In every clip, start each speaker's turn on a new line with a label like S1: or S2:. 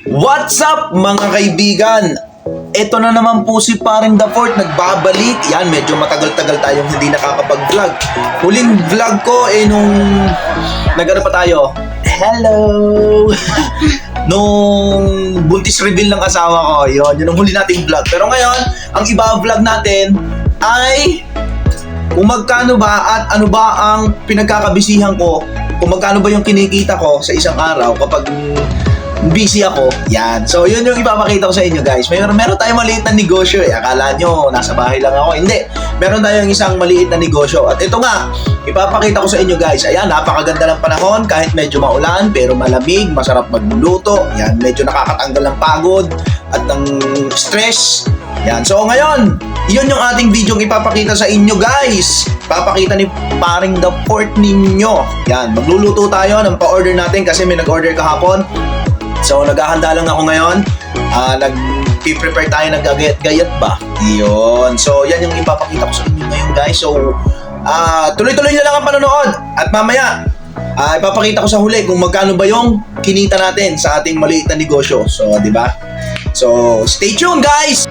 S1: What's up mga kaibigan? Ito na naman po si Paring The Fourth nagbabalik. Yan, medyo matagal-tagal tayong hindi nakakapag-vlog. Huling vlog ko nung nag-ano pa tayo? Hello! Nung buntis reveal ng asawa ko. Yun ang huli nating vlog. Pero ngayon, ang iba-vlog natin ay kung magkano ba at ano ba ang pinagkakabisihan ko, kung magkano ba yung kinikita ko sa isang araw kapag busy ako. Yan. So, yun yung ipapakita ko sa inyo, guys. Meron tayong maliit na negosyo eh. Akala nyo, nasa bahay lang ako. Hindi. Meron tayong isang maliit na negosyo. At ito nga, ipapakita ko sa inyo, guys. Ayan, napakaganda ng panahon. Kahit medyo maulan, pero malamig, masarap magluluto. Yan, medyo nakakatanggal ng pagod at ng stress. Yan. So, ngayon, yun yung ating video ipapakita sa inyo, guys. Papakita ni Paring The Fourth ninyo. Yan, magluluto tayo ng pa-order natin kasi may nag-order kahapon. So, naghahanda lang ako ngayon. Nag-prepare tayo ng gayat ba? Yun. So, yan yung ipapakita ko sa inyo ngayon, guys. So, tuloy-tuloy na lang ang panonood. At mamaya, ipapakita ko sa huli kung magkano ba yung kinita natin sa ating maliit na negosyo. So, di ba? So, stay tuned, guys!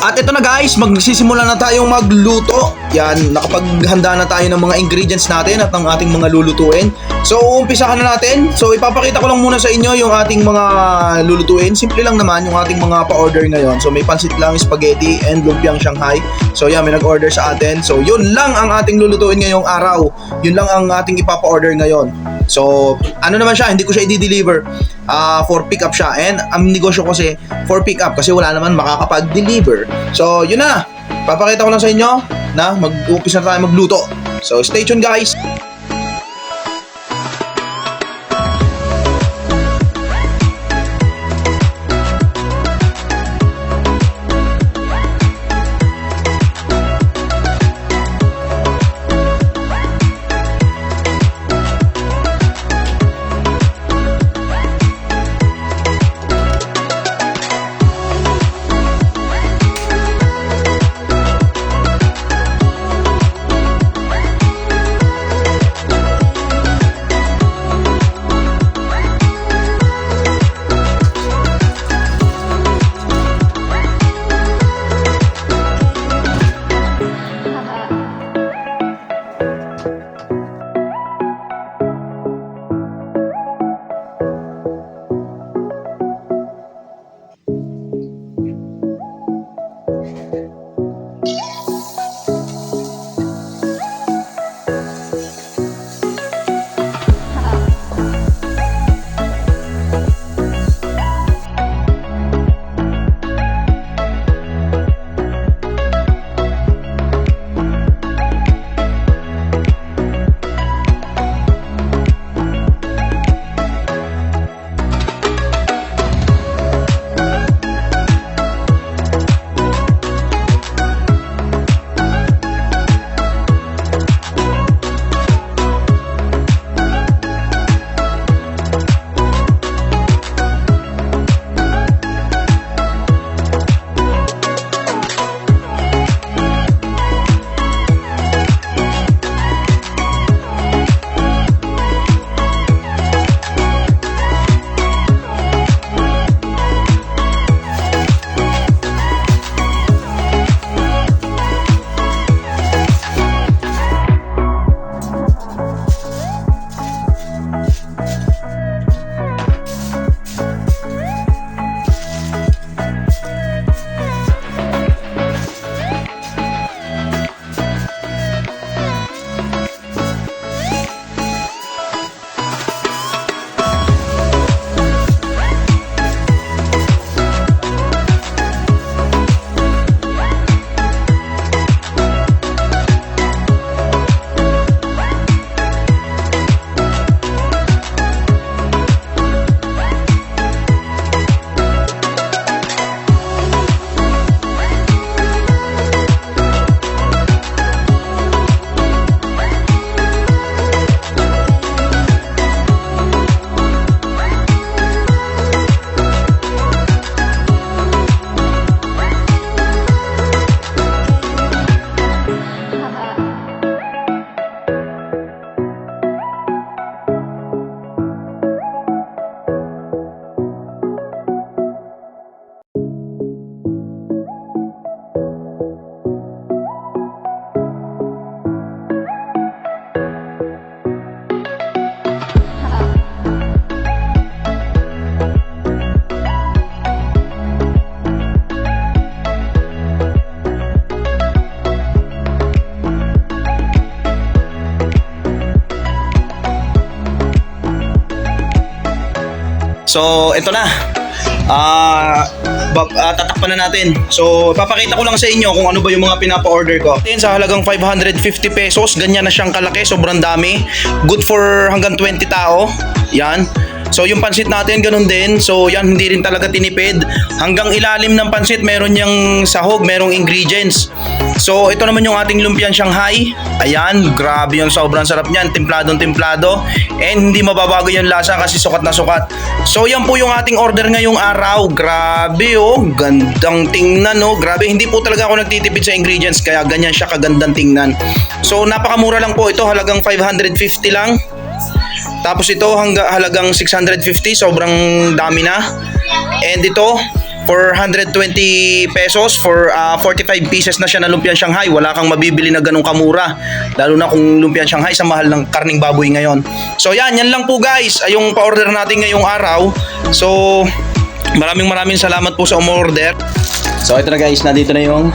S1: At ito na, guys, magsisimula na tayong magluto. Yan, nakapaghanda na tayo ng mga ingredients natin at ng ating mga lulutuin. So, umpisahan na natin. So, ipapakita ko lang muna sa inyo yung ating mga lulutuin. Simple lang naman yung ating mga pa-order ngayon. So, may pansit lang, spaghetti, and lumpiang Shanghai. So, yan, may nag-order sa atin. So, yun lang ang ating lulutuin ngayong araw. Yun lang ang ating ipapa-order ngayon. So, ano naman siya, hindi ko siya i-deliver. For pick up siya. And ang negosyo ko kasi for pick up kasi wala naman makakapag-deliver. So, yun na. Papakita ko lang sa inyo na mag-umpisa na tayo magluto. So, stay tuned, guys. So, ito na. Tatakpan na natin. So, papakita ko lang sa inyo kung ano ba yung mga pinapa-order ko. Sa halagang 550 pesos, ganyan na siyang kalaki, sobrang dami. Good for hanggang 20 tao. Yan. So, yung pansit natin, ganun din. So, yan, hindi rin talaga tinipid. Hanggang ilalim ng pansit, meron niyang sahog, merong ingredients. So, ito naman yung ating lumpiang Shanghai. Ayan, grabe yun, sobrang sarap niyan. Templadong templado. And hindi mababago yung lasa kasi sukat na sukat. So, yan po yung ating order ngayong araw. Grabe, oh. Gandang tingnan, oh. Grabe, hindi po talaga ako nagtitipid sa ingredients, kaya ganyan siya kagandang tingnan. So, napakamura lang po ito. Halagang 550 lang. Tapos ito halagang 650, sobrang dami na. And ito, for 120 pesos, for 45 pieces na siya na lumpiang Shanghai. Wala kang mabibili na ganun kamura. Lalo na kung lumpiang Shanghai sa mahal ng karning baboy ngayon. So yan lang po guys, ay yung pa-order natin ngayong araw. So, maraming salamat po sa umorder. So ito na guys, nandito na yung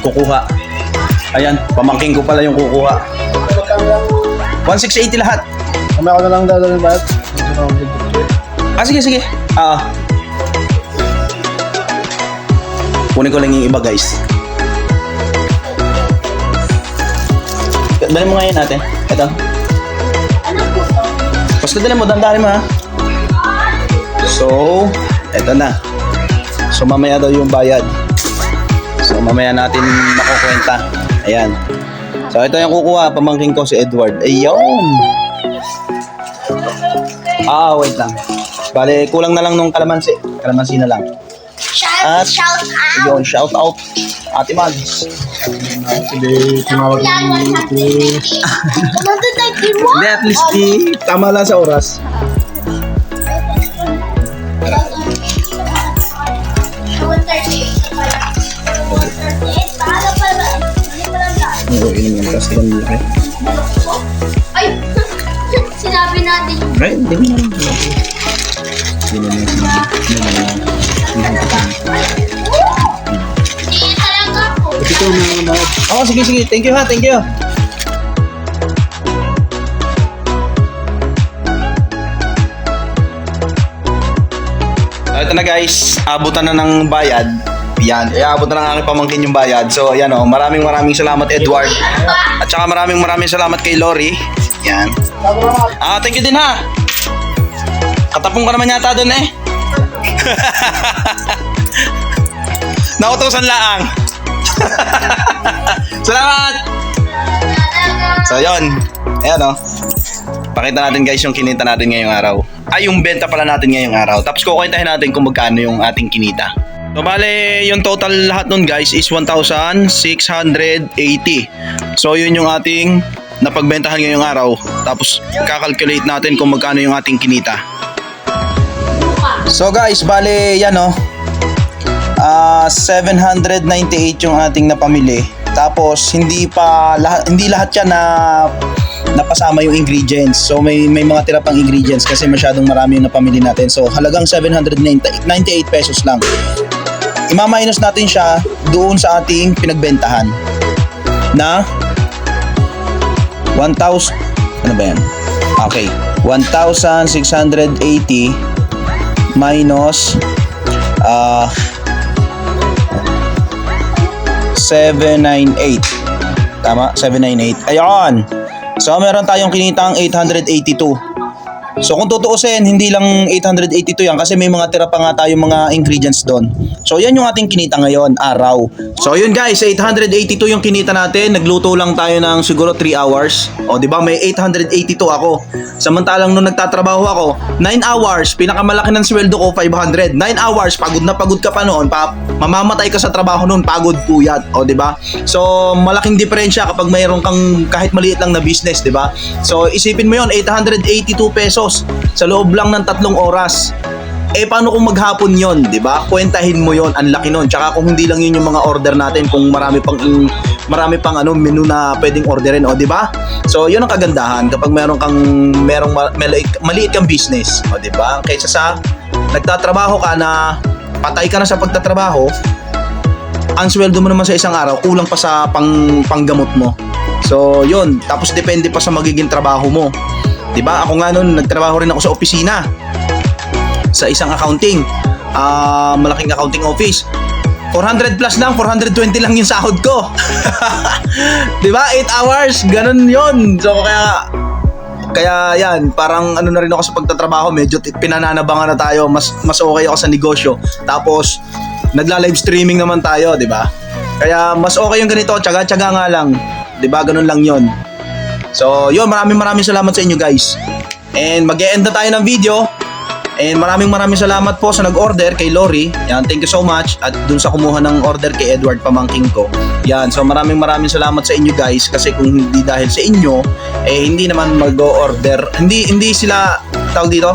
S1: kukuha. Ayan, pamangking ko pala yung kukuha. 1680 lahat.
S2: Kami ako na lang dadalhin ba?
S1: Sige. Kunin ko lang yung iba guys. Dali mo ngayon natin. Ito. Basta dali mo, dandarin mo ha. So, ito na. So, mamaya daw yung bayad. So, mamaya natin makukwenta. Ayan. So, ito yung kukuha. Pamangking ko si Edward. Ayun. Wait lang. Bale, kulang na lang nung kalamansi. Kalamansi na lang.
S3: Shout out.
S1: Yun, shout out. Ate Mags.
S2: Sige, tumawag ng
S1: Hindi, at least tama lang sa oras. Oo, yun yung tas lang laki.
S3: Ay, sinabi natin yung
S1: Right, hindi mo lang.
S3: hindi talaga po.
S2: ito na
S1: Sige. Thank you ha, thank you. Ito na guys, abutan na ng bayad. Yan, abutan na ng aking pamangkin yung bayad. So, yan o, maraming salamat Edward. At saka maraming salamat kay Lori. Yan. Thank you din ha. Katapong ka naman yata doon eh. Nautusan laang. Salamat! So, yun. Ayan o. Pakita natin guys yung kinita natin ngayong araw. Yung benta pala natin ngayong araw. Tapos kukwentahin natin kung magkano yung ating kinita. So, bale, yung total lahat nun guys is 1,680. So, yun yung ating napagbentahan ngayong araw. Tapos, kakalculate natin kung magkano yung ating kinita. So, guys, bale, yan o. 798 yung ating napamili. Tapos, hindi lahat yan na napasama yung ingredients. So, may mga tira pang ingredients kasi masyadong marami yung napamili natin. So, halagang 798 pesos lang. Ima-minus natin siya doon sa ating pinagbentahan na 1,000, ano ba yan? Okay, 1,680 minus 798. Tama? 798. Ayun! So, meron tayong kinitang 882. So, kung tutuusin, hindi lang 882 yan kasi may mga tira pa nga tayong mga ingredients doon. So, yan yung ating kinita ngayon, araw. So, yun guys, 882 yung kinita natin. Nagluto lang tayo ng siguro 3 hours. O, di ba? May 882 ako. Samantalang nung nagtatrabaho ako, 9 hours, pinakamalaki ng sweldo ko, 500. 9 hours, pagod na pagod ka pa noon. Mamamatay ka sa trabaho noon, pagod puyat. O, di ba? So, malaking diferensya kapag mayroon kang kahit maliit lang na business, di ba? So, isipin mo yun, 882 pesos sa loob lang ng 3 oras. Paano kung maghapon yon, di ba? Kwentahin mo yon, ang laki nun. Tsaka kung hindi lang yun yung mga order natin, kung marami pang menu na pwedeng orderin, o di ba? So, yun ang kagandahan kapag merong maliit kang business, o di ba? Kaysa sa nagtatrabaho ka na patay ka na sa pagtatrabaho, ang sweldo mo naman sa isang araw kulang pa sa panggamot mo. So, yun. Tapos depende pa sa magiging trabaho mo. 'Di ba? Ako nga noon nagtrabaho rin ako sa opisina. sa isang accounting. Malaking accounting office. 400 plus lang, 420 lang yung sahod ko. 'Di ba? 8 hours, ganun 'yon. So kaya yan, parang ano na rin ako sa pagtatrabaho, medyo pinananabangan na tayo, mas okay ako sa negosyo. Tapos nagla-live streaming naman tayo, 'di ba? Kaya mas okay yung ganito, tiyaga-tiyaga nga lang. 'Di ba? Ganun lang 'yon. So, yun, maraming salamat sa inyo, guys. And mag-e-end na tayo ng video. And maraming salamat po sa nag-order kay Lori. Yan, thank you so much. At dun sa kumuha ng order kay Edward, pamangking ko. Yan, so maraming salamat sa inyo, guys. Kasi kung hindi dahil sa inyo, hindi naman mag-order. Hindi sila, tawag dito,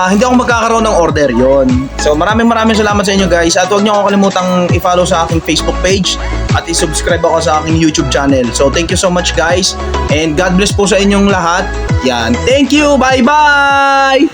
S1: hindi ako magkakaroon ng order, yon. So maraming salamat sa inyo, guys. At huwag niyo ako kalimutang i-follow sa aking Facebook page at i-subscribe ako sa aking YouTube channel. So thank you so much, guys. And God bless po sa inyong lahat. Yan, thank you, bye-bye!